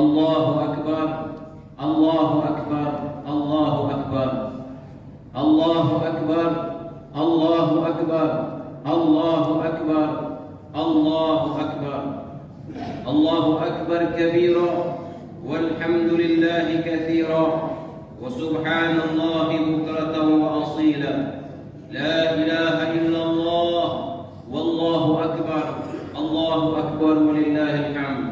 Allahu Akbar, Allahu Akbar, Allahu Akbar, Allahu Akbar, Allahu Akbar, Allahu Akbar, Allahu Akbar, Allahu Akbar kabira, walhamdulillahi katsira, wa subhanallahi bukratan wa asila, la ilaha illallah, wallahu akbar, Allahu akbar walillahil hamd.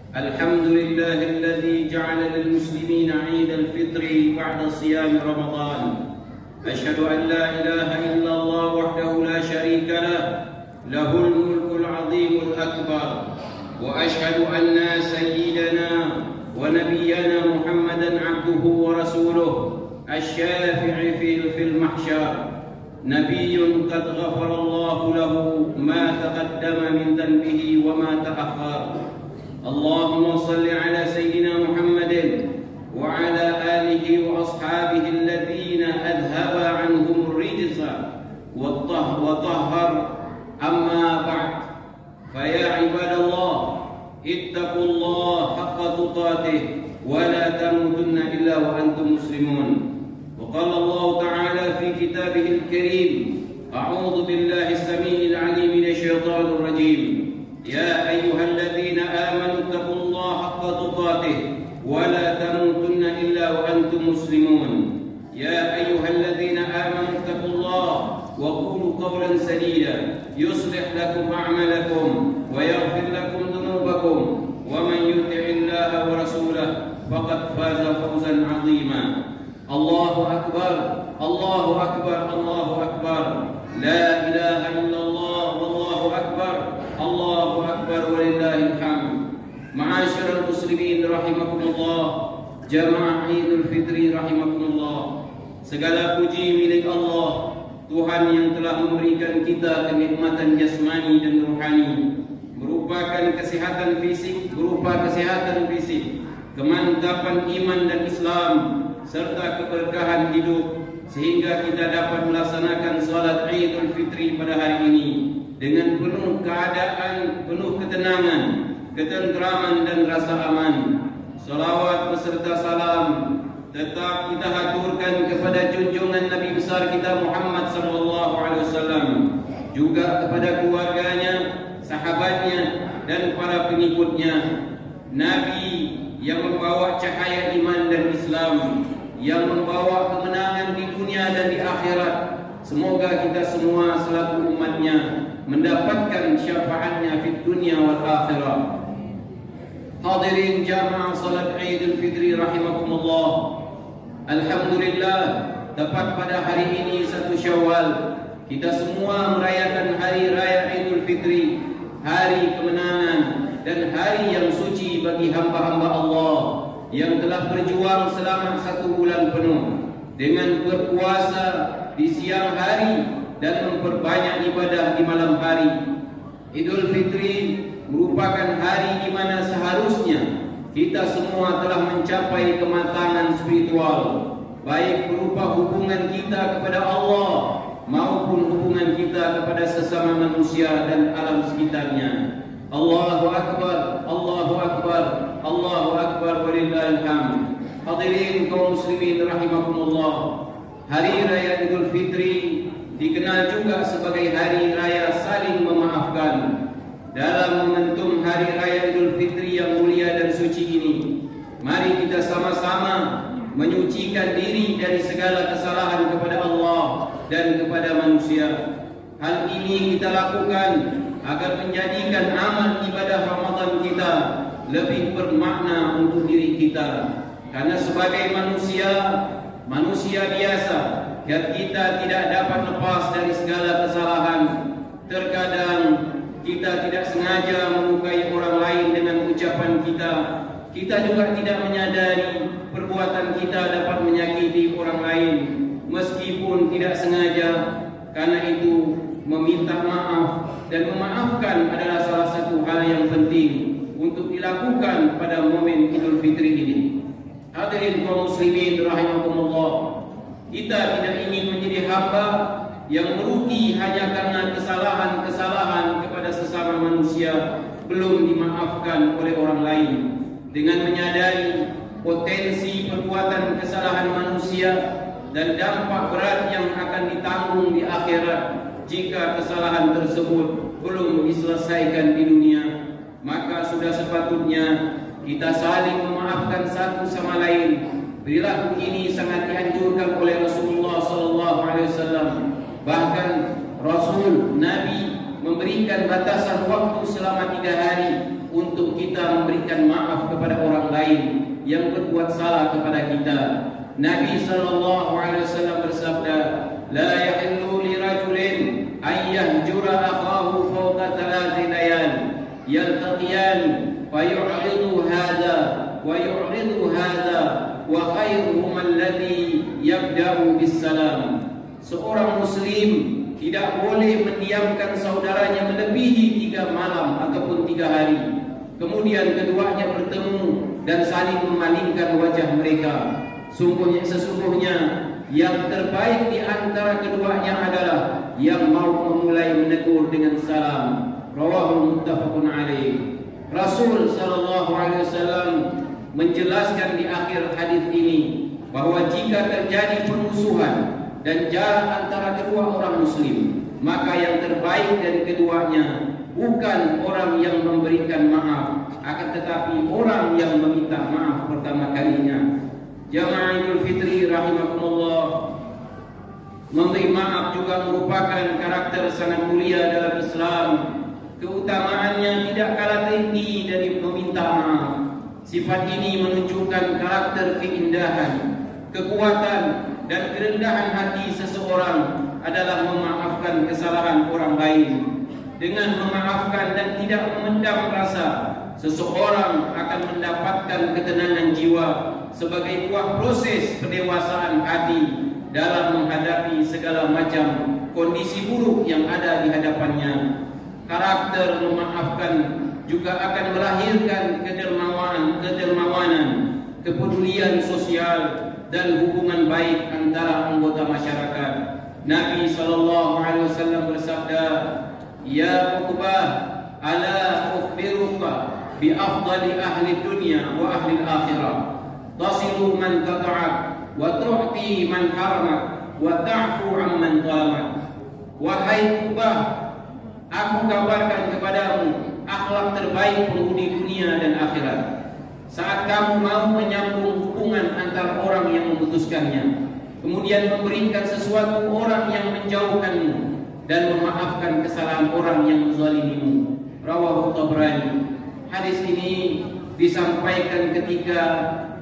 Alhamdulillahi alladhi ja'ala lil muslimina 'Eid al-fitri ba'da siyam Ramadan. Ashhadu an la ilaha illallah wahdahu la sharika lah, lahul mulkul 'azimul akbar. Wa ashhadu anna sayyidana wa nabiyyana Muhammadan 'abduhu wa rasuluh asy-syafi'i fil mahsyar. Nabiyyun qad ghafara Allahu lahu ma taqaddama min dhanbihi wa ma ta'akhkhar. Allahumma salli ala sayyidina Muhammadin wa ala alihi wa ashabihi alladhina adhaba anhum ar-rijsa wa tahhar. Amma ba'd, fa ya ibadallah ittaqullaha haqqa tuqatih wa la tamutunna illa wa antum muslimun. Wa qala Allah ta'ala fi kitabihil karim, a'udzu billahi as-sami'il 'alim minasy syaithanir rajim. Ya ayyuhalladzina amanu taqullaha haqqa tuqatih wa la tamutunna illa wa antum muslimun. Ya ayyuhalladzina amanu taqullaha wa qulu qawlan sadida yuslih lakum a'malakum wa yaghfir lakum dhunubakum wa man yuti'illaha wa rasulahu faqad faza fawzan 'azima. Allahu akbar, Allahu akbar, Allahu akbar. La ilaha illallah, wallahu akbar, Allahu akbar walillahil hamd. Ma'asyiral muslimin rahimakumullah, jamaah Idul Fitri rahimakumullah. Segala puji milik Allah, Tuhan yang telah memberikan kita kenikmatan jasmani dan rohani, merupakan kesehatan fisik, kemantapan iman dan Islam, serta keberkahan hidup, sehingga kita dapat melaksanakan salat Idul Fitri pada hari ini dengan penuh keadaan, penuh ketenangan, ketenteraman dan rasa aman. Salawat beserta salam tetap kita haturkan kepada junjungan Nabi besar kita Muhammad sallallahu alaihi wasallam, juga kepada keluarganya, sahabatnya dan para pengikutnya. Nabi yang membawa cahaya iman dan Islam, yang membawa kemenangan di dunia dan di akhirat. Semoga kita semua selaku umatnya mendapatkan syafaatnya di dunia wal akhirah. Hadirin jamaah salat Idul Fitri rahimakumullah. Alhamdulillah, tepat pada hari ini 1 Syawal, kita semua merayakan hari raya Idul Fitri, hari kemenangan dan hari yang suci bagi hamba-hamba Allah yang telah berjuang selama 1 bulan penuh dengan berpuasa di siang hari dan memperbanyak ibadah di malam hari. Idul Fitri merupakan hari di mana seharusnya kita semua telah mencapai kematangan spiritual, baik berupa hubungan kita kepada Allah maupun hubungan kita kepada sesama manusia dan alam sekitarnya. Allahu akbar, Allahu akbar, Allahu akbar walillahil hamd. Hadirin kaum muslimin rahimakumullah, hari raya Idul Fitri dikenal juga sebagai hari raya saling memaafkan. Dalam momentum hari raya Idul Fitri yang mulia dan suci ini, mari kita sama-sama menyucikan diri dari segala kesalahan kepada Allah dan kepada manusia. Hal ini kita lakukan agar menjadikan amal ibadah Ramadan kita lebih bermakna untuk diri kita. Karena sebagai manusia biasa, kita tidak dapat lepas dari segala kesalahan. Terkadang kita tidak sengaja melukai orang lain dengan ucapan kita. Kita juga tidak menyadari perbuatan kita dapat menyakiti orang lain meskipun tidak sengaja. Karena itu, meminta maaf dan memaafkan adalah salah satu hal yang penting untuk dilakukan pada momen Idul Fitri ini. Hadirin kaum muslimin rahimakumullah, kita tidak ingin menjadi hamba yang merugi hanya karena kesalahan-kesalahan kepada sesama manusia belum dimaafkan oleh orang lain. dengan menyadari potensi perbuatan kesalahan manusia dan dampak berat yang akan ditanggung di akhirat jika kesalahan tersebut belum diselesaikan di dunia, maka sudah sepatutnya kita saling memaafkan satu sama lain. Perilaku ini sangat dianjurkan oleh Rasulullah SAW. Bahkan Rasul Nabi memberikan batasan waktu selama 3 hari untuk kita memberikan maaf kepada orang lain yang berbuat salah kepada kita. Nabi SAW bersabda, "La yahillu li rajulin an yahjura akhahu fawqa 3 layal yaltaqiyan fayu'ridu hadha wa yu'ridu hadha wa khairuhum alladhi yabda'u bis salam." Seorang muslim tidak boleh mendiamkan saudaranya melebihi 3 malam ataupun 3 hari. Kemudian keduanya bertemu dan saling memalingkan wajah mereka. Sesungguhnya yang terbaik di antara keduanya adalah yang mau memulai menegur dengan salam. Rawahu muttafaqun alaih. Rasul sallallahu alaihi wasallam menjelaskan di akhir hadis ini bahwa jika terjadi permusuhan dan jarak antara kedua orang muslim, maka yang terbaik dari keduanya bukan orang yang memberikan maaf, akan tetapi orang yang meminta maaf pertama kalinya. Jamaah Idul Fitri rahimakumullah, memberi maaf juga merupakan karakter sangat mulia dalam Islam. Keutamaannya tidak kalah tinggi dari meminta maaf. Sifat ini menunjukkan karakter keindahan, kekuatan dan kerendahan hati seseorang adalah memaafkan kesalahan orang lain. Dengan memaafkan dan tidak memendam rasa, seseorang akan mendapatkan ketenangan jiwa sebagai buah proses pendewasaan hati dalam menghadapi segala macam kondisi buruk yang ada di hadapannya. Karakter memaafkan juga akan melahirkan kedermawanan, kepedulian sosial dan hubungan baik antara anggota masyarakat. Nabi SAW bersabda, "Ya Uqbah, ala ukhbiruka bi afdali ahli dunya wa ahli akhirah. Tasilu man qata'ak wa tu'ti man haramak wa ta'fu amman zalamak." Wahai Uqbah, aku kabarkan kepadamu akhlak terbaik penghuni dunia dan akhirat. Saat kamu mau menyambung hubungan antara orang yang memutuskannya, kemudian memberikan sesuatu orang yang menjauhkanmu, dan memaafkan kesalahan orang yang menzalimimu. Rawahu Tabrani. Hadis ini disampaikan ketika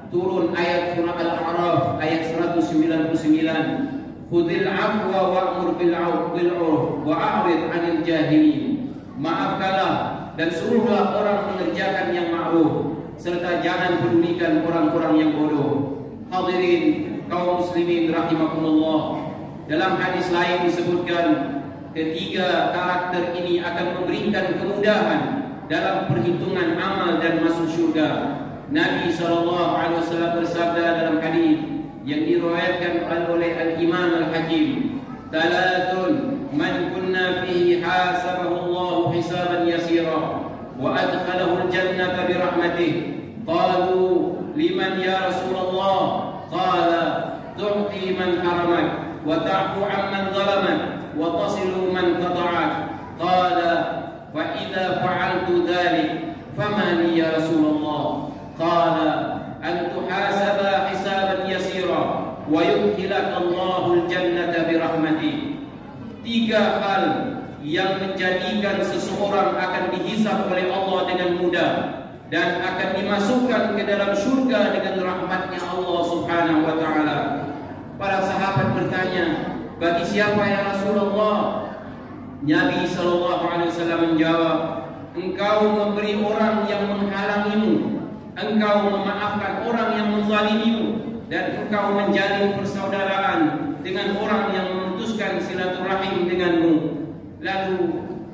turun ayat surah Al-A'raf ayat 199. Khudhil afwa wa'mur bil 'urf wa a'rid 'anil jahilin. Maafkanlah dan suruhlah orang mengerjakan yang ma'ruf, serta jangan pedulikan orang-orang yang bodoh. Hadirin kaum muslimin rahimakumullah, dalam hadis lain disebutkan ketiga karakter ini akan memberikan kemudahan dalam perhitungan amal dan masuk syurga. Nabi SAW bersabda dalam hadis yang diriwayatkan oleh Al-Imam Al-Hakim, "Thalathun man kunna fihi hasabahu Allah hisaban yasira wa adkhalahu al-jannata bi rahmatih." Qalu, "Liman ya Rasulullah?" Qala, "Tu'ti man haramak wa ta'fu amman zalamak wa tasilu man qata'ak." Qala, "Fa idza fa'altu dhalik fama li ya Rasulullah?" Qala, "An tuhasaba hisaban yasira wa yudkhilaka Allahul jannata bi rahmatih." 3 hal yang menjadikan seseorang akan dihisab oleh Allah dengan mudah dan akan dimasukkan ke dalam surga dengan rahmatnya Allah Subhanahu wa ta'ala. Para sahabat bertanya, "Bagi siapa ya Rasulullah?" Nabi SAW menjawab, "Engkau memberi orang yang menghalangimu, engkau memaafkan orang yang menzalimimu, dan engkau menjalin persaudaraan dengan orang yang memutuskan silaturahim denganmu." Lalu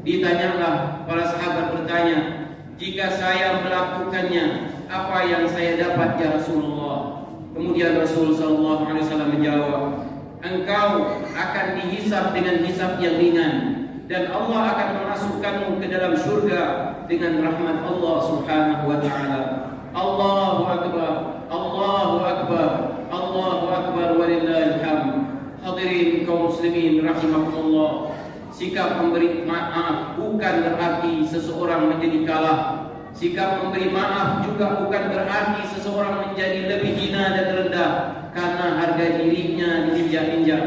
ditanyalah, para sahabat bertanya, "Jika saya melakukannya, apa yang saya dapat ya Rasulullah?" Kemudian Rasul SAW menjawab, "Engkau akan dihisab dengan hisab yang ringan, dan Allah akan memasukkanmu ke dalam surga dengan rahmat Allah Subhanahu wa ta'ala." Allahu Akbar, Allahu Akbar, Allahu Akbar walillahil hamd. Hadirin kaum muslimin rahimakumullah, sikap memberi maaf bukan berarti seseorang menjadi kalah. Sikap memberi maaf juga bukan berarti seseorang menjadi lebih hina dan rendah karena harga dirinya diinjak-injak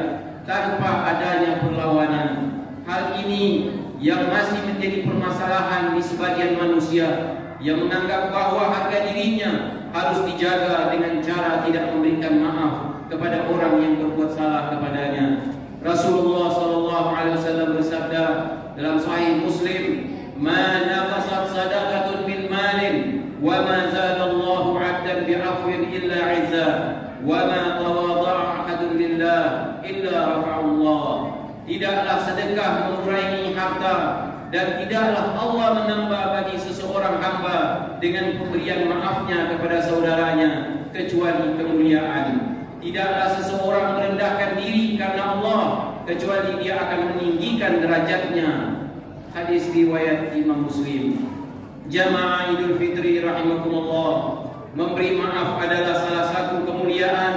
tanpa adanya perlawanan. Hal ini yang masih menjadi permasalahan di sebagian manusia yang menganggap bahwa harga dirinya harus dijaga dengan cara tidak memberikan maaf kepada orang yang berbuat salah kepadanya. Rasulullah SAW bersabda dalam Sahih Muslim, "Ma naqasat sadaqatun min malin, wa ma zadallahu 'abdan bi'afwin illa 'izza, wa ma tawadha'a ahadun lillah illa rafa'allah." Tidaklah sedekah mengurangi harta, dan tidaklah Allah menambah bagi seseorang hamba dengan pemberian maafnya kepada saudaranya kecuali kemuliaan. Tidaklah seseorang merendahkan diri karena Allah kecuali dia akan meninggikan derajatnya. Hadis riwayat Imam Muslim. Jamaah Idul Fitri rahimakumullah, memberi maaf adalah salah satu kemuliaan,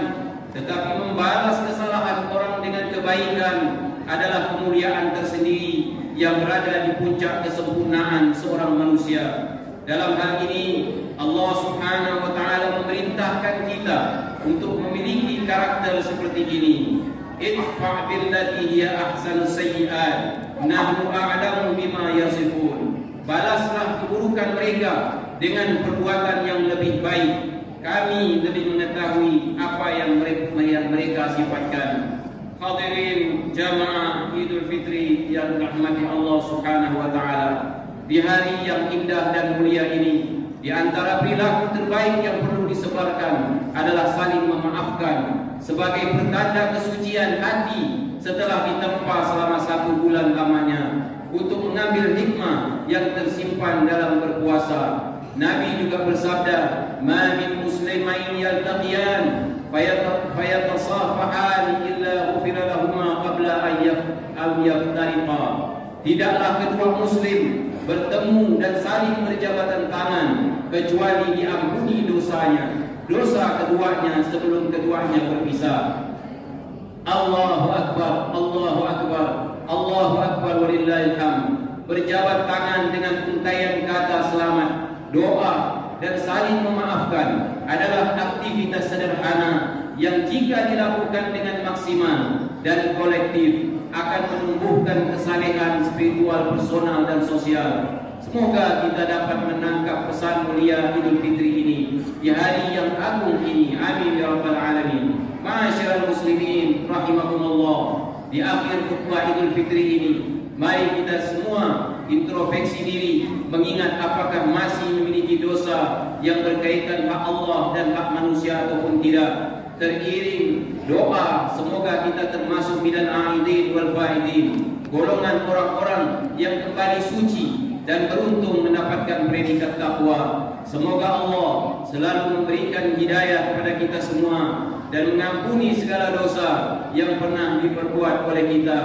tetapi membalas kesalahan orang dengan kebaikan adalah kemuliaan tersendiri yang berada di puncak kesempurnaan seorang manusia. Dalam hal ini Allah Subhanahu wa taala memerintahkan kita untuk memiliki karakter seperti ini. Idfa' billati hiya ahsanus sayyi'at, nahnu a'lamu bima yasifun. Balaslah keburukan mereka dengan perbuatan yang lebih baik. Kami lebih mengetahui apa yang mereka sifatkan. Hadirin jamaah Idul Fitri yang dirahmati Allah Subhanahu wa taala, di hari yang indah dan mulia ini, di antara perilaku terbaik yang perlu disebarkan adalah saling memaafkan sebagai pertanda kesucian hati setelah ditempa selama 1 bulan lamanya untuk mengambil hikmah yang tersimpan dalam berpuasa. Nabi juga bersabda, "Ma min muslimain yaltaqiyan fayatasafahan illa ghufira lahuma qabla an yaftariqa." Tidaklah kedua muslim bertemu dan saling berjabatan tangan kecuali diampuni dosa keduanya sebelum keduanya berpisah. Allahu Akbar, Allahu Akbar, Allahu Akbar walillahil hamd. Berjabat tangan dengan untaian kata selamat, doa dan saling memaafkan adalah aktivitas sederhana yang jika dilakukan dengan maksimal dan kolektif akan menumbuhkan kesalehan spiritual, personal dan sosial. Semoga kita dapat menangkap pesan mulia Idul Fitri ini di hari yang agung ini. Amin ya rabbal alamin. Ma'asyiral muslimin rahimakumullah, di akhir khutbah Idul Fitri ini, mari kita semua introspeksi diri, mengingat apakah masih memiliki dosa yang berkaitan hak Allah dan hak manusia ataupun tidak. Teriring doa, semoga kita termasuk minal aidin wal faidin, golongan orang-orang yang kembali suci dan beruntung mendapatkan predikat takwa. Semoga Allah selalu memberikan hidayah kepada kita semua dan mengampuni segala dosa yang pernah diperbuat oleh kita.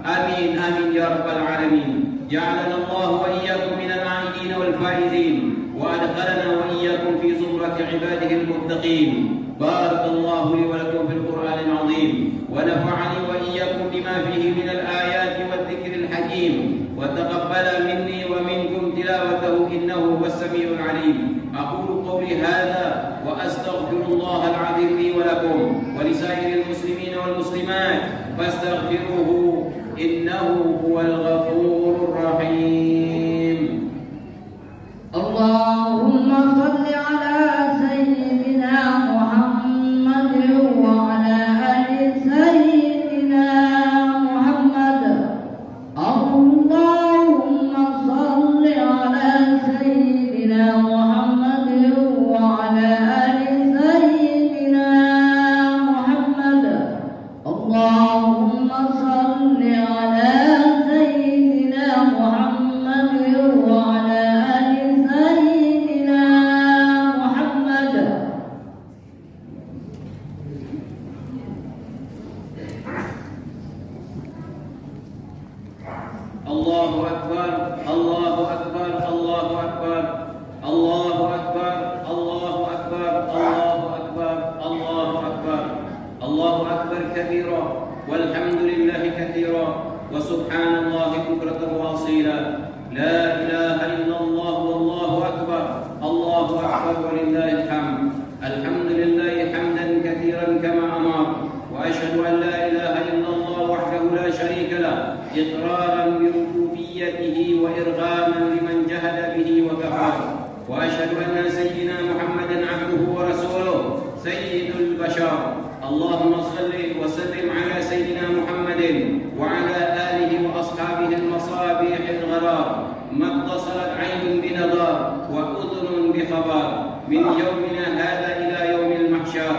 Amin amin ya rabbal alamin. Ja'alana Allah wa iyyakum minal aidin wal faizin wa adkhalana wa iyyakum fi zumrati ibadihi al-muttaqin. Barakallahu li wa lakum fil Qur'anil 'azim wa nafa'ani wa iyyakum bima fihi minal ayati wadh-dhikril hakim wa taqabbala minni wa minkum tilawatahu innahu was-sami'ul 'alim. Aqulu qawli hadha wa astaghfirullahal 'azim li wa lakum wa li sa'iril muslimin wal muslimat fastaghfiruhu innahu huwal ghafurur rahim. Allahumma salli ala sayyidina Muhammad wa ala ali sayyidina Muhammad. Allahumma salli ala sayyidina Muhammad wa ala ali sayyidina Muhammad. Allahumma salli ala خبر من يومنا هذا إلى يوم المحشر.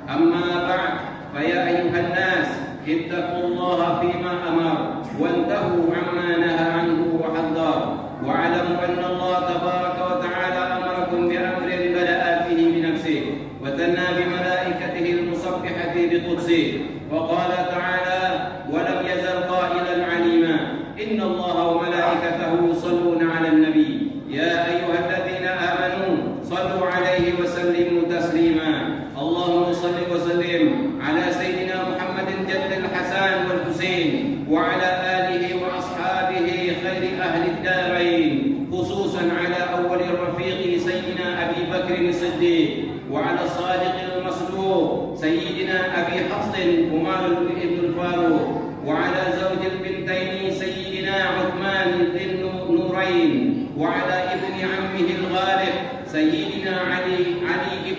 أما بعد فيا أيها الناس اتقوا الله فيما أمر وانتهوا عما نهى عنه وحذر، واعلموا أن الله تبارك وتعالى أمركم بأمر بدأ فيه بنفسه وثنى بملائكته المسبحة بقدسه، وقال تعالى: ولم يزل قائلا عليما إن الله وملائكته يصلون على النبي يا أيها الذين آمنوا صلوا عليه وسلموا تسليما. اللهم صل وسلم على سيدنا محمد جد الحسن والحسين وعلى آله وأصحابه خير أهل الدارين، خصوصا على أول الرفيق سيدنا أبي بكر الصديق، وعلى الصادق المصدوق سيدنا أبي حفص عمر بن الفاروق، وعلى زوج البنتين سيدنا عثمان ذي النورين، وعلى ابن عمه الغالب سيدنا علي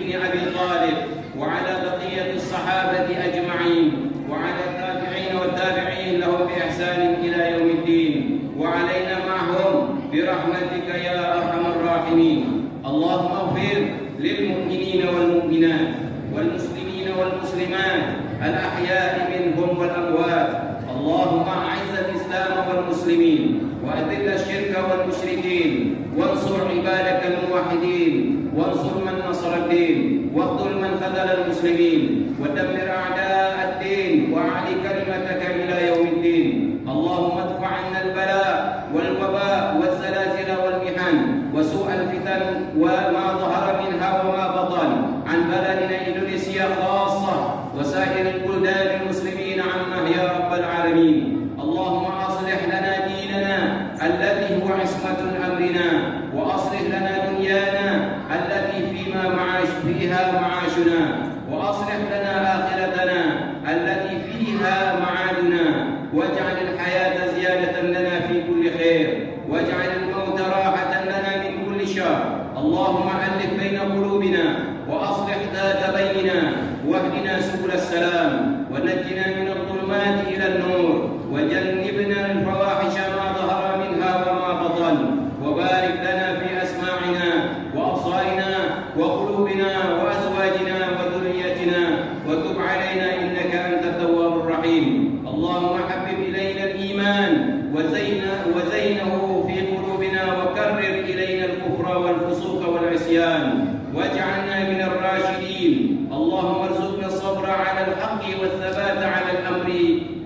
بن أبي طالب، وعلى بقية الصحابة أجمعين، وعلى التابعين والتابعين لهم بإحسان إلى يوم الدين، وعلينا معهم برحمتك يا أرحم الراحمين. اللهم اغفر للمؤمنين والمؤمنات والمسلمين والمسلمات الأحياء منهم والأموات. اللهم أعز الإسلام والمسلمين وأذل الشرك والمشركين، وانصر عبادك الموحدين، وانصر من نصر الدين، واخذل من خذل المسلمين، ودمر أعداء الدين، وأعل كلمتك إلى يوم الدين. اللهم ادفع عنا البلاء والوباء والزلازل والمحن وسوء الفتن وما ظهر منها وما بطن عن بلدنا إندونيسيا خاصة وسائر البلدان المسلمين عامة يا رب العالمين. اللهم أصلح لنا ديننا الذي هو عصمة أمرنا، وأصلح لنا دنيانا التي فيها معاشنا، وأصلح لنا آخرتنا التي فيها معادنا، واجعل الحياة زيادة لنا في كل خير، واجعل الموت راحة لنا من كل شر. اللهم ألف بين قلوبنا وأصلح ذات بيننا، واهدنا سبل السلام، ونجنا من الظلمات إلى النور، وجنبنا الفواحش ما ظهر منها وما بطن، وبارك لنا في أسماعنا وأبصارنا وقلوبنا وأزواجنا وذريتنا، وتب علينا إنك أنت التواب الرحيم. اللهم حبب إلينا الإيمان وزينه في قلوبنا، وكرر إلينا الكفر والفسوق والعصيان، واجعلنا من الراشدين. اللهم ارزقنا الصبر على الحق والثبات على الأمر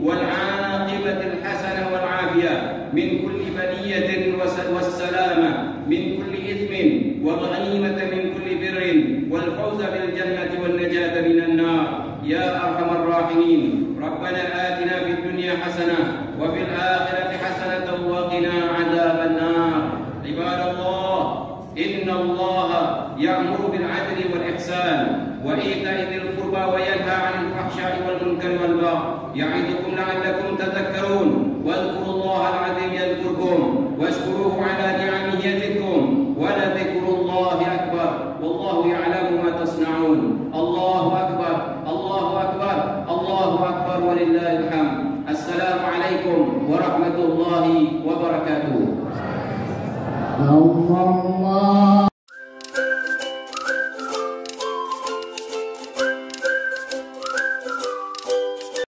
والعاقبة الحسنة والعافية من كل بلية والسلامة من كل إثم، والغنيمة من كل بر، والفوز بالجنة والنجاة من النار يا أرحم الراحمين. ربنا آتنا في الدنيا حسنة وفي الآخرة حسنة وقنا عذاب النار. عباد الله، إن الله يأمر بالعدل والإحسان وإيتاء ذي القربى وينهى عن الفحشاء والمنكر والبغي، يعظكم لعلكم تذكرون. واذكروا الله العظيم يذكركم، واشكروه على نعمه يزدكم، ولذكر الله أكبر، والله يعلم ما تصنعون. الله أكبر، الله أكبر، الله أكبر، ولله الحمد. السلام عليكم ورحمة الله وبركاته. الله